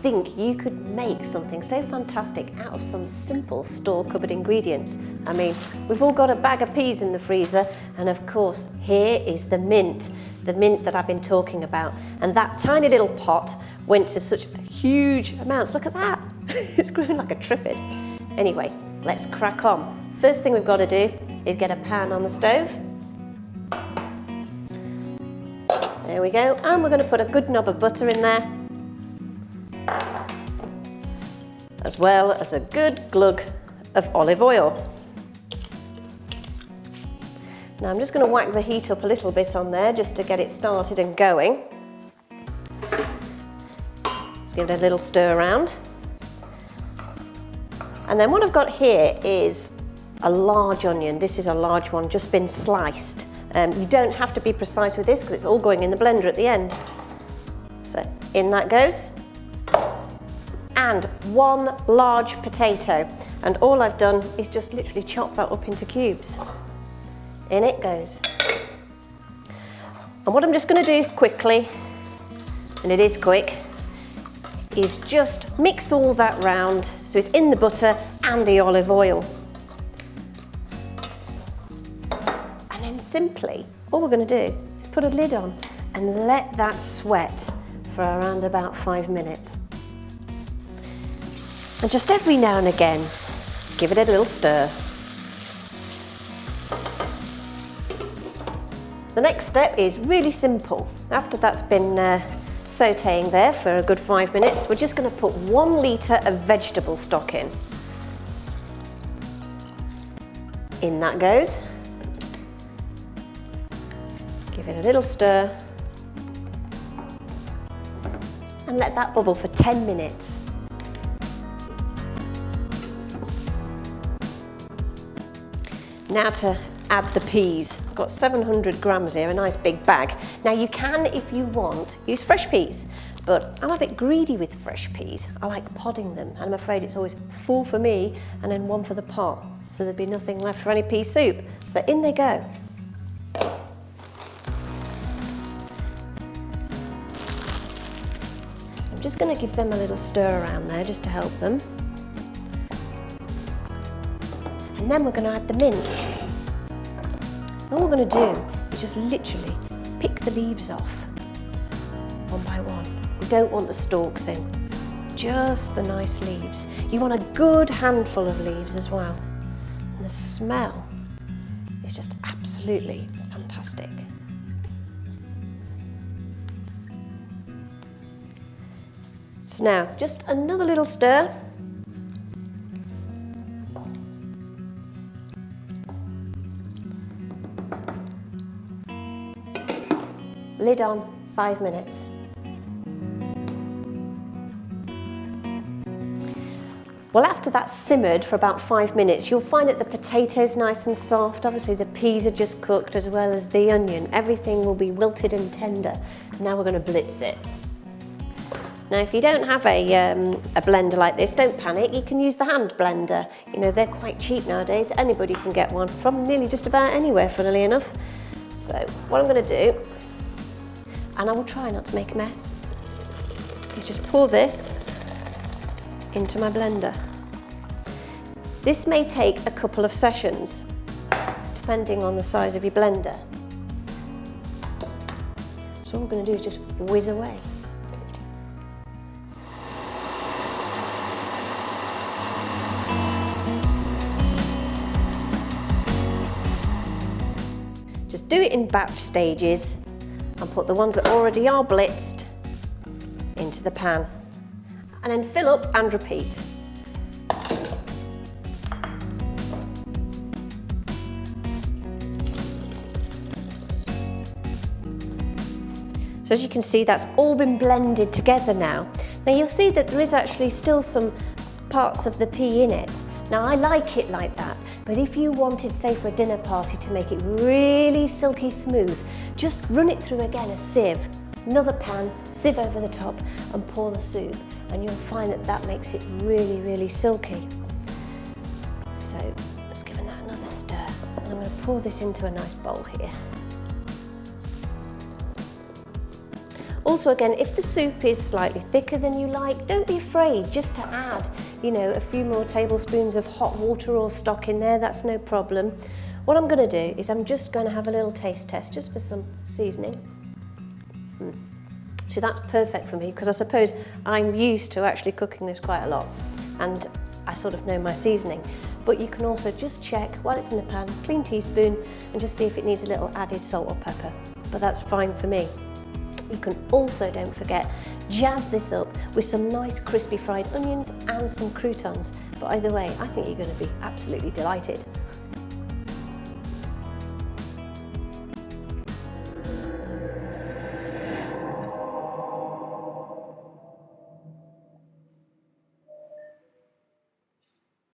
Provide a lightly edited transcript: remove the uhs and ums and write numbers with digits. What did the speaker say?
think you could make something so fantastic out of some simple store-cupboard ingredients? I mean, we've all got a bag of peas in the freezer, and of course, here is the mint that I've been talking about. And that tiny little pot went to such huge amounts. Look at that, it's grown like a triffid. Anyway, let's crack on. First thing we've got to do is get a pan on the stove. There we go, and we're going to put a good knob of butter in there, as well as a good glug of olive oil. Now I'm just going to whack the heat up a little bit on there just to get it started and going. Just give it a little stir around. And then what I've got here is a large onion. This is a large one, just been sliced. You don't have to be precise with this because it's all going in the blender at the end. So in that goes. And one large potato. And all I've done is just literally chop that up into cubes. In it goes. And what I'm just going to do quickly, and it is quick, is just mix all that round so it's in the butter and the olive oil. And then simply, all we're going to do is put a lid on and let that sweat for around about 5 minutes. And just every now and again, give it a little stir. The next step is really simple. After that's been sautéing there for a good 5 minutes, we're just going to put 1 litre of vegetable stock in. In that goes. Give it a little stir and let that bubble for 10 minutes. Now to add the peas. I've got 700 grams here, a nice big bag. Now you can, if you want, use fresh peas, but I'm a bit greedy with fresh peas. I like podding them, and I'm afraid it's always full for me and then one for the pot, so there'd be nothing left for any pea soup. So in they go. I'm just going to give them a little stir around there just to help them. And then we're going to add the mint. And all we're going to do is just literally pick the leaves off, one by one. We don't want the stalks in, just the nice leaves. You want a good handful of leaves as well. And the smell is just absolutely fantastic. So now, just another little stir. Lid on, 5 minutes. Well, after that's simmered for about 5 minutes, you'll find that the potato's nice and soft. Obviously, the peas are just cooked, as well as the onion. Everything will be wilted and tender. Now we're going to blitz it. Now, if you don't have a blender like this, don't panic. You can use the hand blender. You know, they're quite cheap nowadays. Anybody can get one from nearly just about anywhere, funnily enough. So what I'm going to do, and I will try not to make a mess, is just pour this into my blender. This may take a couple of sessions, depending on the size of your blender. So all we're going to do is just whiz away. Just do it in batch stages and put the ones that already are blitzed into the pan. And then fill up and repeat. So as you can see, that's all been blended together now. Now you'll see that there is actually still some parts of the pea in it. Now I like it like that, but if you wanted, say for a dinner party, to make it really silky smooth, just run it through again a sieve, another pan, sieve over the top and pour the soup, and you'll find that that makes it really, really silky. So let's give that another stir. And I'm going to pour this into a nice bowl here. Also, also, again, if the soup is slightly thicker than you like, don't be afraid just to add, you know, a few more tablespoons of hot water or stock in there, that's no problem. What I'm going to do is I'm just going to have a little taste test just for some seasoning. So that's perfect for me because I suppose I'm used to actually cooking this quite a lot and I sort of know my seasoning. But you can also just check while it's in the pan, clean teaspoon, and just see if it needs a little added salt or pepper. But that's fine for me. You can also, don't forget, jazz this up with some nice crispy fried onions and some croutons. But either way, I think you're going to be absolutely delighted.